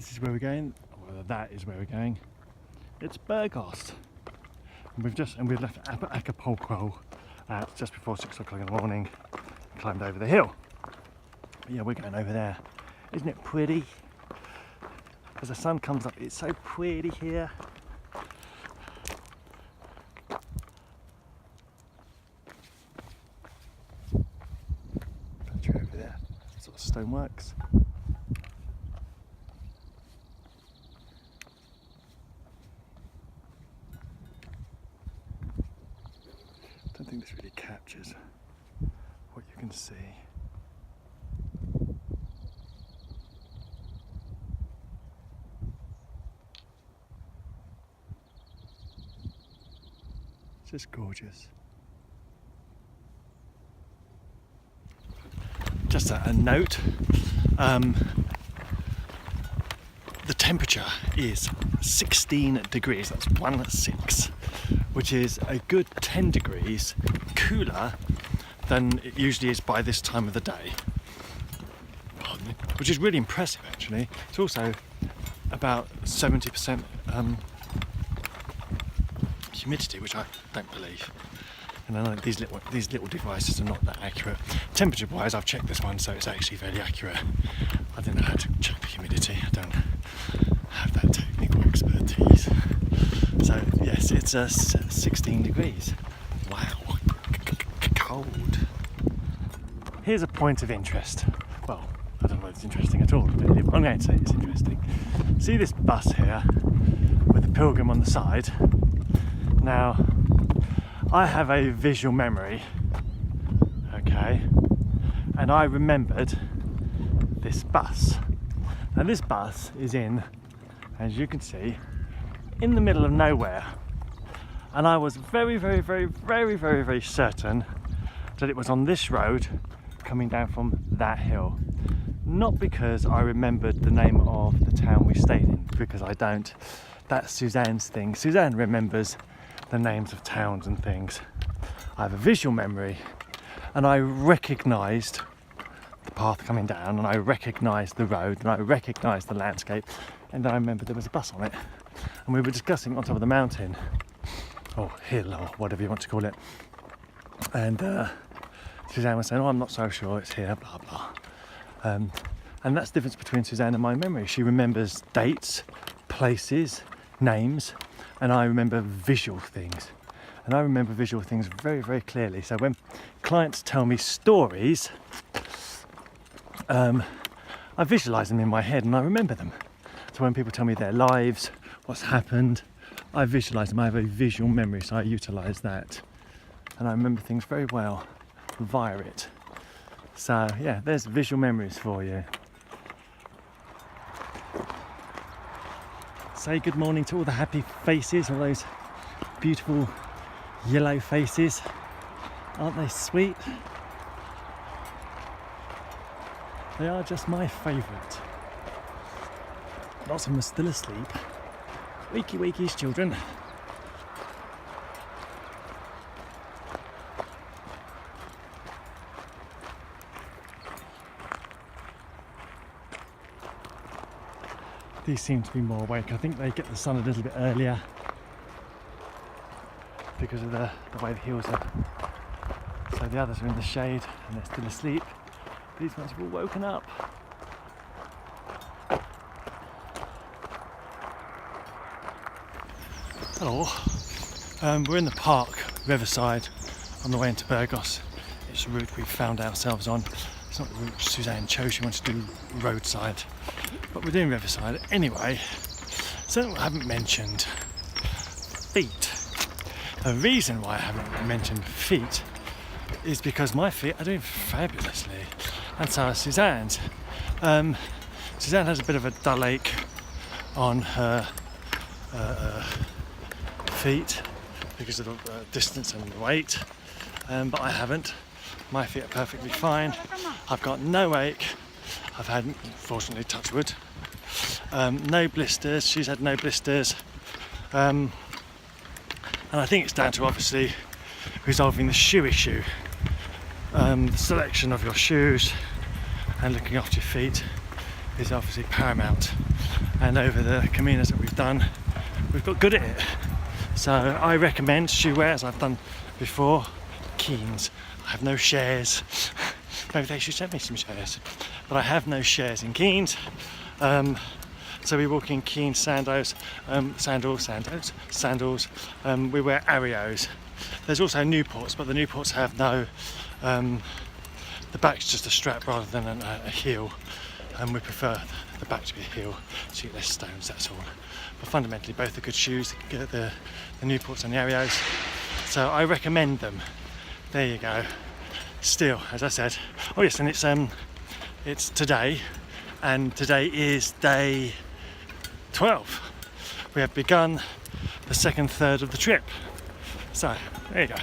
this is where we're going, or whether that is where we're going. It's Burgos. And we've left Acapulco at just before 6 o'clock in the morning, and climbed over the hill. But yeah, we're going over there. Isn't it pretty? As the sun comes up, it's so pretty here. Country over there, sort of stoneworks. I don't think this really captures what you can see. It's just gorgeous. Just a note, the temperature is 16 degrees, that's 16, which is a good 10 degrees cooler than it usually is by this time of the day. Pardon me. Which is really impressive actually. It's also about 70% humidity, which I don't believe. And I know these little devices are not that accurate. Temperature wise, I've checked this one, so it's actually very accurate. I don't know how to check the humidity. I don't have that technical expertise. So yes, it's 16 degrees. Wow, cold. Here's a point of interest. Well, I don't know if it's interesting at all, but I'm going to say it's interesting. See this bus here with the pilgrim on the side? Now, I have a visual memory, okay, and I remembered this bus. Now this bus is in, as you can see, in the middle of nowhere, and I was very certain that it was on this road coming down from that hill. Not because I remembered the name of the town we stayed in, because I don't. That's Suzanne's thing. Suzanne remembers the names of towns and things. I have a visual memory, and I recognised the path coming down, and I recognised the road, and I recognised the landscape, and I remember there was a bus on it, and we were discussing on top of the mountain, or hill, or whatever you want to call it, and Suzanne was saying, oh, I'm not so sure it's here, blah blah, and that's the difference between Suzanne and my memory. She remembers dates, places, names, and I remember visual things. And I remember visual things very clearly. So when clients tell me stories, I visualise them in my head and I remember them. So when people tell me their lives, what's happened, I visualise them. I have a visual memory, so I utilise that. And I remember things very well via it. So yeah, there's visual memories for you. Say good morning to all the happy faces, all those beautiful yellow faces. Aren't they sweet? They are just my favourite. Lots of them are still asleep. Wakey wakeys, children. These seem to be more awake. I think they get the sun a little bit earlier because of the way the hills are. So the others are in the shade and they're still asleep. These ones have all woken up. Hello. We're in the park, Riverside, on the way into Burgos. It's a route we've found ourselves on. It's not the route Suzanne chose, she wanted to do roadside. But we're doing Riverside anyway. So I haven't mentioned feet. The reason why I haven't mentioned feet is because my feet are doing fabulously, and so are Suzanne's. Suzanne has a bit of a dull ache on her feet because of the distance and the weight, but I haven't. My feet are perfectly fine. I've got no ache. I've had, fortunately, touch wood, no blisters. She's had no blisters, and I think it's down to obviously resolving the shoe issue, the selection of your shoes and looking after your feet is obviously paramount, and over the Caminos that we've done, we've got good at it. So I recommend shoe-wear, as I've done before, Keens. I have no shares. Maybe they should send me some shares, but I have no shares in Keens. So we walk in Keens sandals. We wear Arios. There's also Newports, but the Newports have no. The back's just a strap rather than a heel, and we prefer the back to be a heel so you get less stones. That's all. But fundamentally, both are good shoes. The Newports and the Arios. So I recommend them. There you go. Still, as I said, oh yes, and it's today, and today is day 12. We have begun the second third of the trip. So there you go.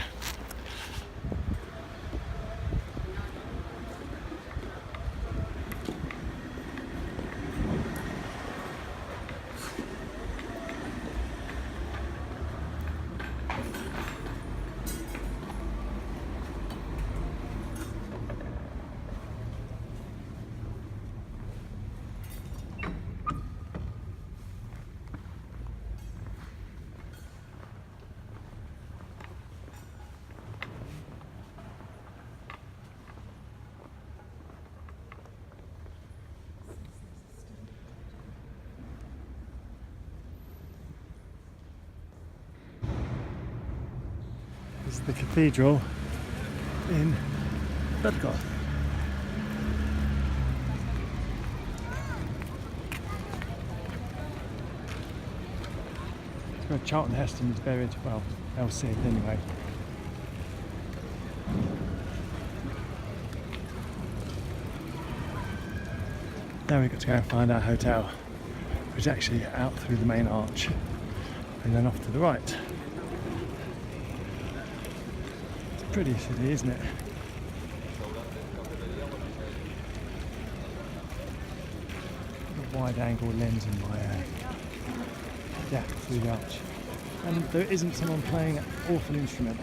This is the cathedral in Burgos. It's where Charlton Heston is buried. Well, they'll see it anyway. Now we've got to go and find our hotel, which is actually out through the main arch and then off to the right. Pretty city, isn't it? A wide angle lens in my yeah, through the arch. And there isn't someone playing an awful instrument.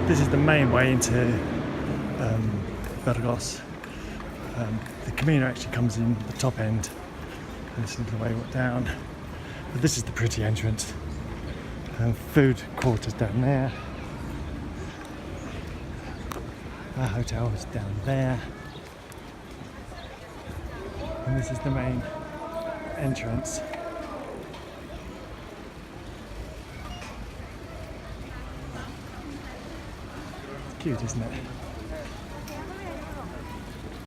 This is the main way into Burgos. The Camino actually comes in the top end. This is the way down. But this is the pretty entrance. Food quarters down there. Our hotel is down there. And this is the main entrance. Cute, isn't it?